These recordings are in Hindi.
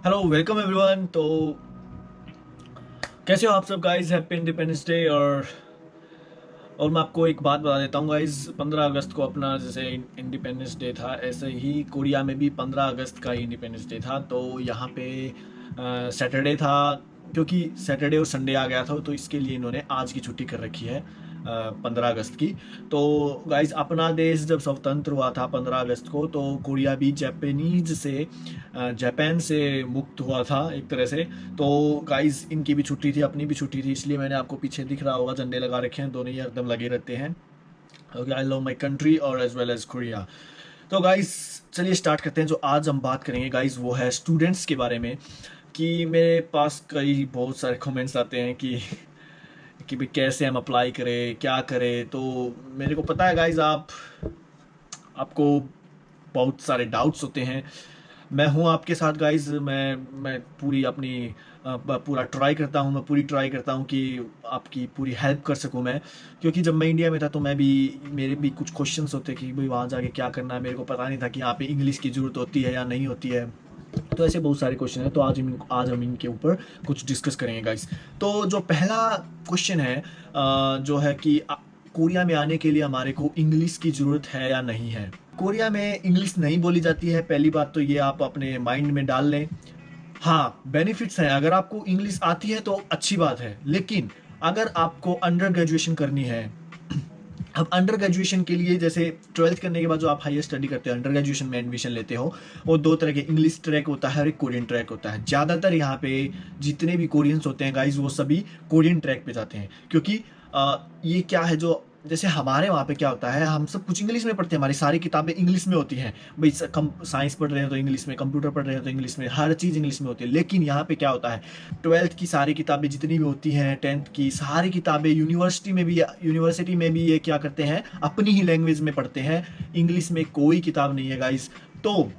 Hello welcome everyone. तो कैसे हो आप सब गाइस? Happy independence day. और मैं आपको एक बात बता देता हूँ गाइस, 15 अगस्त को अपना जैसे इंडिपेंडेंस डे था, ऐसे ही कोरिया में भी 15 अगस्त का ही इंडिपेंडेंस डे था। तो यहाँ पे सैटरडे था, क्योंकि सैटरडे और संडे आ गया था, तो इसके लिए इन्होंने आज की छुट्टी कर रखी है 15 अगस्त की। तो गाइस, अपना देश जब स्वतंत्र हुआ था 15 अगस्त को, तो कोरिया भी जापान से मुक्त हुआ था एक तरह से। तो गाइस, इनकी भी छुट्टी थी, अपनी भी छुट्टी थी, इसलिए मैंने आपको पीछे दिख रहा होगा झंडे लगा रखे हैं, दोनों ही एकदम लगे रहते हैं। Okay, I love my country और एज वेल एज कोरिया। तो गाइस, चलिए स्टार्ट करते हैं। जो आज हम बात करेंगे गाइस, वो है स्टूडेंट्स के बारे में। कि मेरे पास कई बहुत सारे कमेंट्स आते हैं कि भाई कैसे हम अप्लाई करें, क्या करें। तो मेरे को पता है गाइस, आपको बहुत सारे डाउट्स होते हैं। मैं हूँ आपके साथ गाइस। मैं पूरी अपनी पूरा ट्राई करता हूँ, मैं पूरी ट्राई करता हूँ कि आपकी पूरी हेल्प कर सकूँ मैं। क्योंकि जब मैं इंडिया में था तो मेरे भी कुछ क्वेश्चंस होते कि भाई वहाँ जाके क्या करना है। मेरे को पता नहीं था कि यहाँ पे इंग्लिश की ज़रूरत होती है या नहीं होती है। तो ऐसे बहुत सारे क्वेश्चन हैं, तो आज हम इनके ऊपर कुछ डिस्कस करेंगे गाइस। तो जो पहला क्वेश्चन है, जो है कि कोरिया में आने के लिए हमारे को इंग्लिश की ज़रूरत है या नहीं है। कोरिया में इंग्लिश नहीं बोली जाती है, पहली बात तो ये आप अपने माइंड में डाल लें। हाँ, बेनिफिट्स हैं, अगर आपको इंग्लिश आती है तो अच्छी बात है। लेकिन अगर आपको अंडर ग्रेजुएशन करनी है, अब अंडर ग्रेजुएशन के लिए जैसे 12th करने के बाद जो आप हायर स्टडी करते हो, अंडर ग्रेजुएशन में एडमिशन लेते हो, वो दो तरह के इंग्लिश ट्रैक होता है और एक कोरियन ट्रैक होता है। ज़्यादातर यहाँ पे जितने भी कोरियंस होते हैं गाइज, वो सभी कोरियन ट्रैक पे जाते हैं। क्योंकि ये क्या है, जो जैसे हमारे वहाँ पे क्या होता है, हम सब कुछ इंग्लिश में पढ़ते हैं, हमारी सारी किताबें इंग्लिश में होती हैं भाई। साइंस पढ़ रहे हो तो इंग्लिश में, कंप्यूटर पढ़ रहे हो तो इंग्लिश में, हर चीज़ इंग्लिश में होती है। लेकिन यहाँ पे क्या होता है, 12th की सारी किताबें जितनी भी होती हैं, 10th की सारी किताबें, यूनिवर्सिटी में भी ये क्या करते हैं, अपनी ही लैंग्वेज में पढ़ते हैं। इंग्लिश में कोई किताब नहीं है गाइस। तो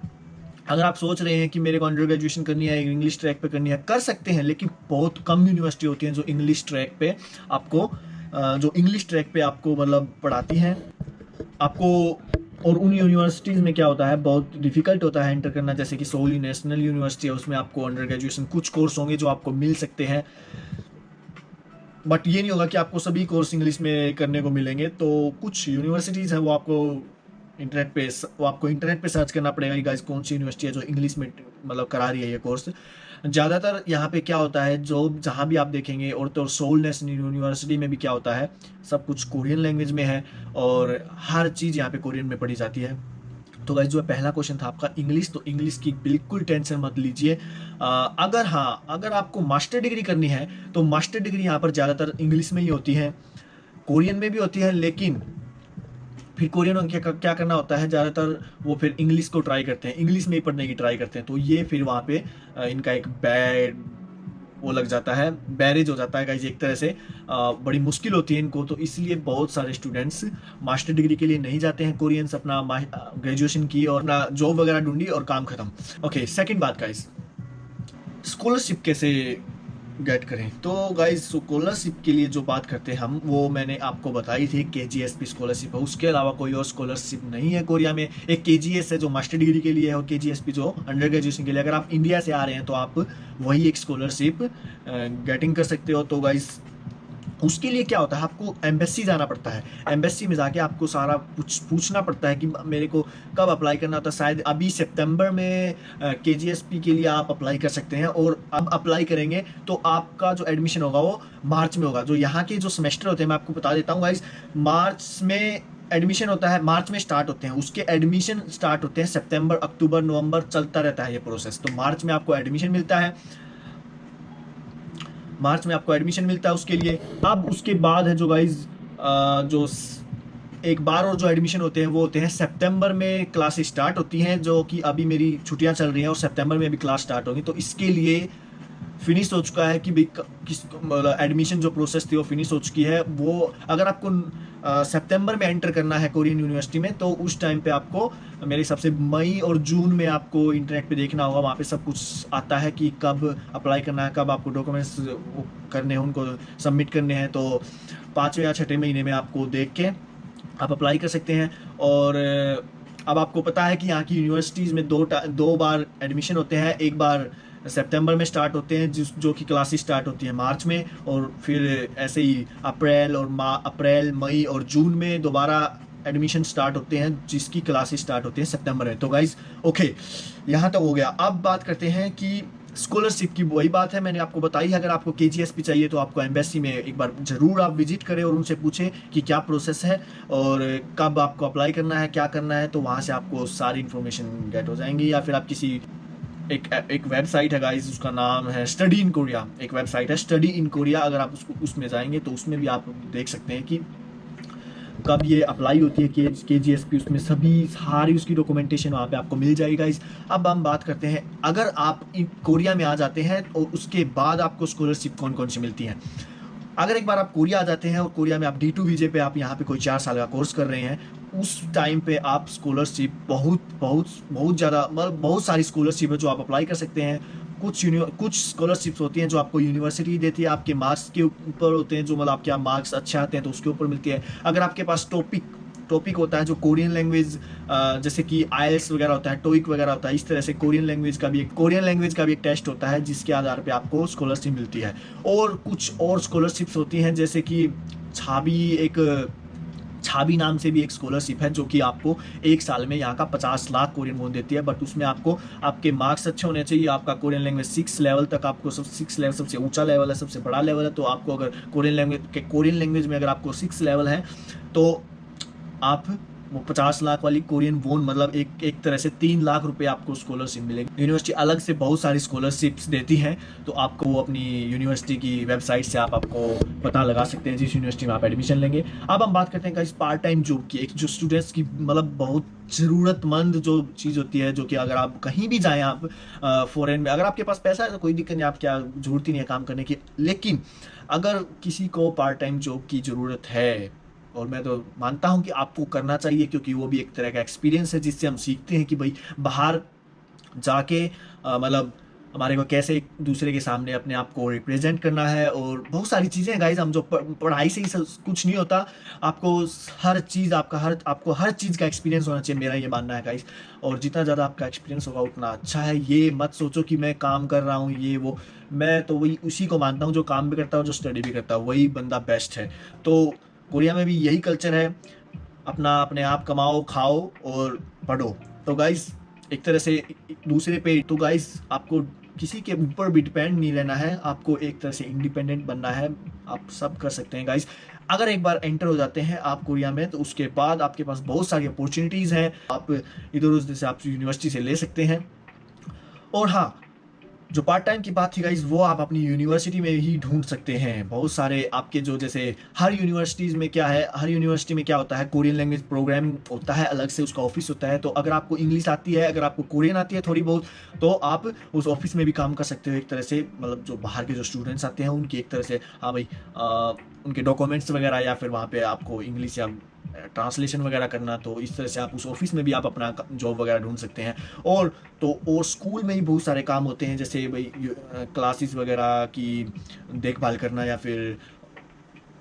अगर आप सोच रहे हैं कि मेरे को अंडर ग्रेजुएशन करनी है, इंग्लिश ट्रैक पे करनी है, कर सकते हैं। लेकिन बहुत कम यूनिवर्सिटी होती हैं जो इंग्लिश ट्रैक पे आपको मतलब पढ़ाती हैं आपको। और उन यूनिवर्सिटीज़ में क्या होता है, बहुत डिफिकल्ट होता है एंटर करना। जैसे कि सोल नेशनल यूनिवर्सिटी है, उसमें आपको अंडर ग्रेजुएशन कुछ कोर्स होंगे जो आपको मिल सकते हैं, बट ये नहीं होगा कि आपको सभी कोर्स इंग्लिश में करने को मिलेंगे। तो कुछ यूनिवर्सिटीज़ है, वो आपको इंटरनेट पे सर्च करना पड़ेगा कि गाइस कौन सी यूनिवर्सिटी है जो इंग्लिश में मतलब करा रही है ये कोर्स। ज़्यादातर यहाँ पे क्या होता है, जो जहाँ भी आप देखेंगे, और तो सोल नेशनल यूनिवर्सिटी में भी क्या होता है, सब कुछ कोरियन लैंग्वेज में है और हर चीज़ यहाँ पे कोरियन में पढ़ी जाती है। तो गाइस, जो पहला क्वेश्चन था आपका इंग्लिश, तो इंग्लिश की बिल्कुल टेंशन मत लीजिए। अगर आपको मास्टर डिग्री करनी है तो मास्टर डिग्री यहाँ पर ज़्यादातर इंग्लिश में ही होती है, कोरियन में भी होती है। लेकिन फिर कोरियन में क्या क्या करना होता है, ज़्यादातर वो फिर इंग्लिश को ट्राई करते हैं, इंग्लिश में ही पढ़ने की ट्राई करते हैं। तो ये फिर वहाँ पे इनका एक बैड वो लग जाता है, बैरेज हो जाता है गाइज एक तरह से। बड़ी मुश्किल होती है इनको। तो इसलिए बहुत सारे स्टूडेंट्स मास्टर डिग्री के लिए नहीं जाते हैं कोरियंस, अपना ग्रेजुएशन की और अपना जॉब वगैरह ढूंढी और काम खत्म। ओके, सेकंड बात गाइज, स्कॉलरशिप कैसे गेट करें। तो गाइज, स्कॉलरशिप के लिए जो बात करते हैं हम, वो मैंने आपको बताई थी, KGSP स्कॉलरशिप है, उसके अलावा कोई और स्कॉलरशिप नहीं है कोरिया में। एक KGS है जो मास्टर डिग्री के लिए है, और KGSP जो अंडर ग्रेजुएशन के लिए। अगर आप इंडिया से आ रहे हैं तो आप वही एक स्कॉलरशिप गेटिंग कर सकते हो। तो गाइज, उसके लिए क्या होता है, आपको एम्बेसी जाना पड़ता है। एम्बेसी में जाके आपको सारा कुछ पूछना पड़ता है कि मेरे को कब अप्लाई करना होता है। शायद अभी सितंबर में KGSP के लिए आप अप्लाई कर सकते हैं, और अब अप्लाई करेंगे तो आपका जो एडमिशन होगा वो मार्च में होगा। जो यहाँ के जो सेमेस्टर होते हैं, मैं आपको बता देता हूँ गाइस, मार्च में एडमिशन होता है, मार्च में स्टार्ट होते हैं, उसके एडमिशन स्टार्ट होते हैं सितंबर, अक्टूबर, नवंबर, चलता रहता है ये प्रोसेस। तो मार्च में आपको एडमिशन मिलता है, उसके लिए। अब उसके बाद है जो गाइज, जो एक बार और जो एडमिशन होते हैं वो होते हैं सितंबर में, क्लास स्टार्ट होती हैं, जो कि अभी मेरी छुट्टियां चल रही हैं और सितंबर में भी क्लास स्टार्ट होगी। तो इसके लिए फिनिश हो चुका है कि भाई किस मतलब एडमिशन जो प्रोसेस थी वो फिनिश हो चुकी है। वो अगर आपको सितंबर में एंटर करना है कोरियन यूनिवर्सिटी में, तो उस टाइम पे आपको मेरे हिसाब से मई और जून में आपको इंटरनेट पे देखना होगा, वहाँ पे सब कुछ आता है कि कब अप्लाई करना है, कब आपको डॉक्यूमेंट्स करने हैं, उनको सबमिट करने हैं। तो 5वें या 6ठे महीने में आपको देख के आप अप्लाई कर सकते हैं। और अब आपको पता है कि यहाँ की यूनिवर्सिटीज़ में दो बार एडमिशन होते हैं। एक बार सितंबर में स्टार्ट होते हैं, जो कि क्लासेस स्टार्ट होती हैं मार्च में, और फिर ऐसे ही अप्रैल मई और जून में दोबारा एडमिशन स्टार्ट होते हैं, जिसकी क्लासेस स्टार्ट होती हैं सितंबर में। तो गाइज ओके, यहाँ तक हो गया। अब बात करते हैं कि स्कॉलरशिप की। वही बात है मैंने आपको बताई है, अगर आपको KGSP चाहिए तो आपको एम्बेसी में एक बार ज़रूर आप विजिट करें और उनसे पूछें कि क्या प्रोसेस है और कब आपको अप्लाई करना है, क्या करना है, तो वहाँ से आपको सारी इन्फॉर्मेशन गेट हो जाएंगी। या फिर आप किसी एक वेबसाइट है गाइस, उसका नाम है स्टडी इन कोरिया, एक वेबसाइट है स्टडी इन कोरिया, अगर आप उसमें जाएंगे तो उसमें भी आप देख सकते हैं कि कब ये अप्लाई होती है KGSP, उसमें सभी सारी उसकी डॉक्यूमेंटेशन वहाँ पे आपको मिल जाएगी गाइस। अब हम बात करते हैं, अगर आप कोरिया में आ जाते हैं और उसके बाद आपको स्कॉलरशिप कौन कौन सी मिलती हैं। अगर एक बार आप कोरिया आ जाते हैं और कोरिया में आप D2 वीजे पे आप यहाँ पे कोई 4 साल का कोर्स कर रहे हैं, उस टाइम पे आप स्कॉलरशिप बहुत ज़्यादा, मतलब बहुत सारी स्कॉलरशिप है जो आप अप्लाई कर सकते हैं। कुछ स्कॉलरशिप्स होती हैं जो आपको यूनिवर्सिटी देती है, आपके मार्क्स के ऊपर होते हैं, जो मतलब आपके मार्क्स अच्छे आते हैं तो उसके ऊपर मिलती है। अगर आपके पास टॉपिक होता है जो कोरियन लैंग्वेज, जैसे कि IELTS वगैरह होता है, TOEIC वगैरह होता है, इस तरह से कोरियन लैंग्वेज का भी एक टेस्ट होता है जिसके आधार पे आपको स्कॉलरशिप मिलती है। और कुछ और स्कॉलरशिप्स होती हैं, जैसे कि छाबी नाम से भी एक स्कॉलरशिप है जो कि आपको 1 साल में यहाँ का 50 लाख कोरियन वॉन देती है। बट उसमें आपको आपके मार्क्स अच्छे होने चाहिए, आपका कोरियन लैंग्वेज 6 लेवल तक, आपको 6 लेवल सबसे ऊंचा लेवल है, सबसे बड़ा लेवल है। तो आपको अगर कोरियन लैंग्वेज में अगर आपको 6 लेवल है तो आप वो 50 लाख वाली कोरियन वोन, मतलब एक तरह से 3 लाख रुपए आपको स्कॉलरशिप मिलेगी। यूनिवर्सिटी अलग से बहुत सारी स्कॉलरशिप्स देती हैं, तो आपको वो अपनी यूनिवर्सिटी की वेबसाइट से आपको पता लगा सकते हैं जिस यूनिवर्सिटी में आप एडमिशन लेंगे। अब हम बात करते हैं इस पार्ट टाइम जॉब की, एक जो स्टूडेंट्स की मतलब बहुत ज़रूरतमंद जो चीज़ होती है, जो कि अगर आप कहीं भी जाएँ, आप फॉरेन में, अगर आपके पास पैसा है तो कोई दिक्कत नहीं, आप क्या ज़रूरत ही नहीं है काम करने की। लेकिन अगर किसी को पार्ट टाइम जॉब की ज़रूरत है, और मैं तो मानता हूँ कि आपको करना चाहिए, क्योंकि वो भी एक तरह का एक्सपीरियंस है जिससे हम सीखते हैं कि भाई बाहर जाके मतलब हमारे को कैसे एक दूसरे के सामने अपने आप को रिप्रेजेंट करना है, और बहुत सारी चीज़ें गाइज। हम जो पढ़ाई से ही कुछ नहीं होता, आपको आपको हर चीज़ का एक्सपीरियंस होना चाहिए, मेरा ये मानना है गाइज। और जितना ज़्यादा आपका एक्सपीरियंस होगा उतना अच्छा है। ये मत सोचो कि मैं काम कर रहा हूँ ये वो, मैं तो वही उसी को मानता हूँ जो काम भी करता हूँ, जो स्टडी भी करता हूँ, वही बंदा बेस्ट है। तो कोरिया में भी यही कल्चर है, अपने आप कमाओ, खाओ और पढ़ो। तो गाइज एक तरह से दूसरे पे, तो गाइज आपको किसी के ऊपर भी डिपेंड नहीं रहना है, आपको एक तरह से इंडिपेंडेंट बनना है। आप सब कर सकते हैं गाइज। अगर एक बार एंटर हो जाते हैं आप कोरिया में, तो उसके बाद आपके पास बहुत सारी अपॉर्चुनिटीज़ हैं, आप इधर उधर से आप यूनिवर्सिटी से ले सकते हैं। और हाँ, जो पार्ट टाइम की बात थी गाइज, वो आप अपनी यूनिवर्सिटी में ही ढूंढ सकते हैं। बहुत सारे आपके जो, जैसे हर यूनिवर्सिटीज़ में क्या है, हर यूनिवर्सिटी में क्या होता है, कोरियन लैंग्वेज प्रोग्राम होता है, अलग से उसका ऑफिस होता है। तो अगर आपको इंग्लिश आती है, अगर आपको कोरियन आती है थोड़ी बहुत, तो आप उस ऑफिस में भी काम कर सकते हो। एक तरह से मतलब जो बाहर के जो स्टूडेंट्स आते हैं उनकी एक तरह से, हाँ भाई, उनके डॉक्यूमेंट्स वगैरह, या फिर वहाँ पे आपको इंग्लिश या ट्रांसलेशन वगैरह करना, तो इस तरह से आप उस ऑफिस में भी आप अपना जॉब वगैरह ढूंढ सकते हैं। और स्कूल में ही बहुत सारे काम होते हैं, जैसे भाई क्लासेस वगैरह की देखभाल करना, या फिर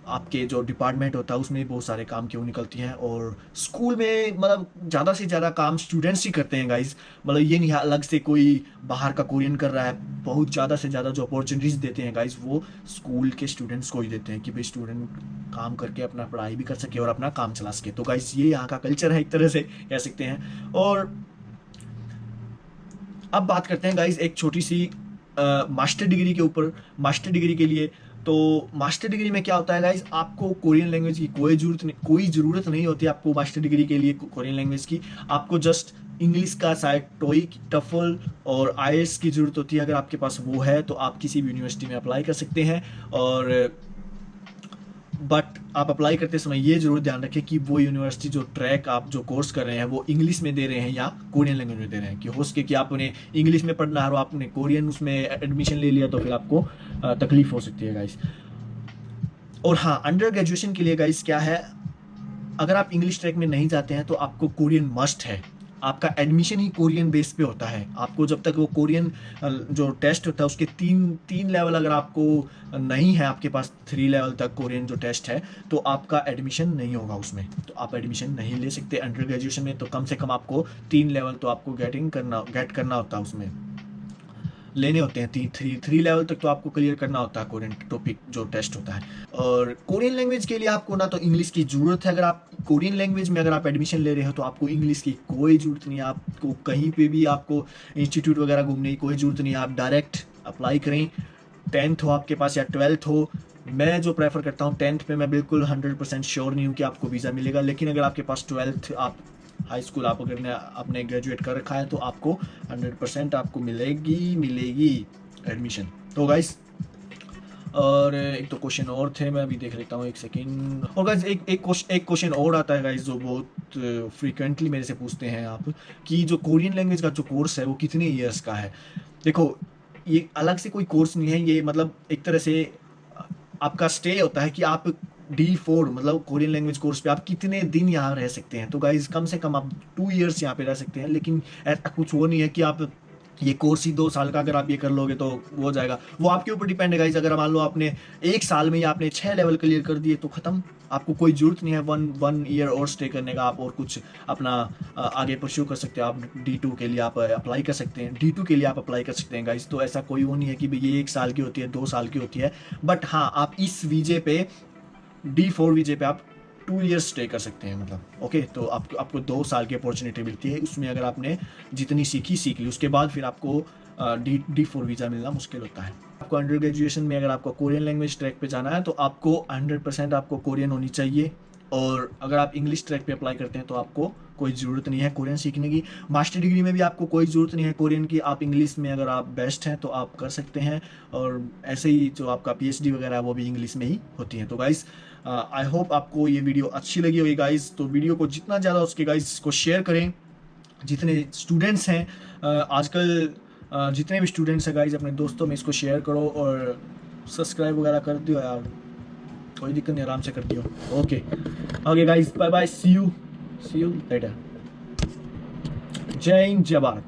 आपके जो डिपार्टमेंट होता है उसमें भी बहुत सारे काम क्यों निकलती हैं। और स्कूल में मतलब ज़्यादा से ज़्यादा काम स्टूडेंट्स ही करते हैं गाइज, मतलब ये नहीं है अलग से कोई बाहर का कोरियन कर रहा है। बहुत ज़्यादा से ज़्यादा जो अपॉर्चुनिटीज़ देते हैं गाइज, वो स्कूल के स्टूडेंट्स को ही देते हैं कि भाई स्टूडेंट काम करके अपना पढ़ाई भी कर सके और अपना काम चला सके। तो गाइज ये यहाँ का कल्चर है, एक तरह से कह सकते हैं। और अब बात करते हैं गाइज एक छोटी सी मास्टर डिग्री के ऊपर। मास्टर डिग्री के लिए, तो मास्टर डिग्री में क्या होता है गाइज, आपको कोरियन लैंग्वेज की कोई ज़रूरत नहीं होती आपको मास्टर डिग्री के लिए कोरियन लैंग्वेज की। आपको जस्ट इंग्लिश का शायद TOEIC, टफल और IELTS की ज़रूरत होती है। अगर आपके पास वो है तो आप किसी भी यूनिवर्सिटी में अप्लाई कर सकते हैं। और बट आप अप्लाई करते समय ये जरूर ध्यान रखें कि वो यूनिवर्सिटी जो ट्रैक आप जो कोर्स कर रहे हैं वो इंग्लिश में दे रहे हैं या कोरियन लैंग्वेज में दे रहे हैं। कि हो सके कि आप उन्हें इंग्लिश में पढ़ना है और आपने कोरियन उसमें एडमिशन ले लिया, तो फिर आपको तकलीफ हो सकती है गाइस। और हाँ, अंडर ग्रेजुएशन के लिए गाइस क्या है, अगर आप इंग्लिश ट्रैक में नहीं जाते हैं तो आपको कोरियन मस्ट है। आपका एडमिशन ही कोरियन बेस पे होता है। आपको जब तक वो कोरियन जो टेस्ट होता है उसके तीन लेवल अगर आपको नहीं है, आपके पास 3 लेवल तक कोरियन जो टेस्ट है, तो आपका एडमिशन नहीं होगा उसमें, तो आप एडमिशन नहीं ले सकते अंडर ग्रेजुएशन में। तो कम से कम आपको 3 लेवल तो आपको गेट करना होता है उसमें। लेने होते हैं। थ्री लेवल तक तो आपको क्लियर करना होता है कोरियन टॉपिक जो टेस्ट होता है। और कोरियन लैंग्वेज के लिए आपको ना तो इंग्लिश की ज़रूरत है। अगर आप कोरियन लैंग्वेज में अगर आप एडमिशन ले रहे हो तो आपको इंग्लिश की कोई ज़रूरत नहीं है। आपको कहीं पे भी आपको इंस्टीट्यूट वगैरह घूमने की कोई ज़रूरत नहीं है। आप डायरेक्ट अप्लाई करें। 10th हो आपके पास या 12th हो, मैं जो प्रेफर करता हूँ 10th पे मैं बिल्कुल 100% श्योर नहीं हूँ कि आपको वीज़ा मिलेगा। लेकिन अगर आपके पास 12th आप हाई स्कूल आप अगर आपने ग्रेजुएट कर रखा है तो आपको 100% आपको मिलेगी एडमिशन। तो गाइस, और एक तो क्वेश्चन और थे, मैं अभी देख लेता हूँ एक सेकेंड। और गाइस एक क्वेश्चन और आता है गाइस जो बहुत फ्रीक्वेंटली मेरे से पूछते हैं आप, कि जो कोरियन लैंग्वेज का जो कोर्स है वो कितने ईयर्स का है। देखो, ये अलग से कोई कोर्स नहीं है, ये मतलब एक तरह से आपका स्टे होता है कि आप D4 मतलब कोरियन लैंग्वेज कोर्स पे आप कितने दिन यहाँ रह सकते हैं। तो गाइज कम से कम आप 2 ईयर्स यहाँ पे रह सकते हैं। लेकिन ऐसा कुछ वो नहीं है कि आप ये कोर्स ही 2 साल का अगर आप ये कर लोगे तो वो हो जाएगा। वो आपके ऊपर डिपेंड है गाइज। अगर मान लो आपने 1 साल में ही आपने 6 लेवल क्लियर कर दिए तो ख़त्म, आपको कोई ज़रूरत नहीं है वन ईयर और स्टे करने का। आप और कुछ अपना आगे परस्यू कर सकते हो। आप D2 के लिए आप अप्लाई कर सकते हैं, D2 के लिए आप अप्लाई कर सकते हैं गाइज। तो ऐसा कोई वो नहीं है कि भाई ये 1 साल की होती है, 2 साल की होती है। बट हाँ, आप इस वीजे पे D4 वीजे पे आप 2 ईयर्स स्टे कर सकते हैं। मतलब ओके, तो आपको 2 साल की अपॉर्चुनिटी मिलती है। उसमें अगर आपने जितनी सीख ली उसके बाद फिर आपको D4 वीज़ा मिलना मुश्किल होता है। आपको अंडर ग्रेजुएशन में अगर आपको कोरियन लैंग्वेज ट्रैक पे जाना है तो आपको 100% आपको कोरियन होनी चाहिए। और अगर आप इंग्लिश ट्रैक पे अप्लाई करते हैं तो आपको कोई ज़रूरत नहीं है कोरियन सीखने की। मास्टर डिग्री में भी आपको कोई ज़रूरत नहीं है कोरियन की। आप इंग्लिश में अगर आप बेस्ट हैं तो आप कर सकते हैं। और ऐसे ही जो आपका PhD वगैरह है वो भी इंग्लिश में ही होती है। तो गाइस, आई होप आपको ये वीडियो अच्छी लगी होगी गाइस। तो वीडियो को जितना ज़्यादा उसके गाइस को शेयर करें। जितने स्टूडेंट्स हैं आजकल, जितने भी स्टूडेंट्स हैं गाइस, अपने दोस्तों में इसको शेयर करो और सब्सक्राइब वगैरह कर दियो यार, कोई दिक्कत नहीं, आराम से कर दियो। Okay okay guys, bye bye, see you later. जय हिंद, जय भारत।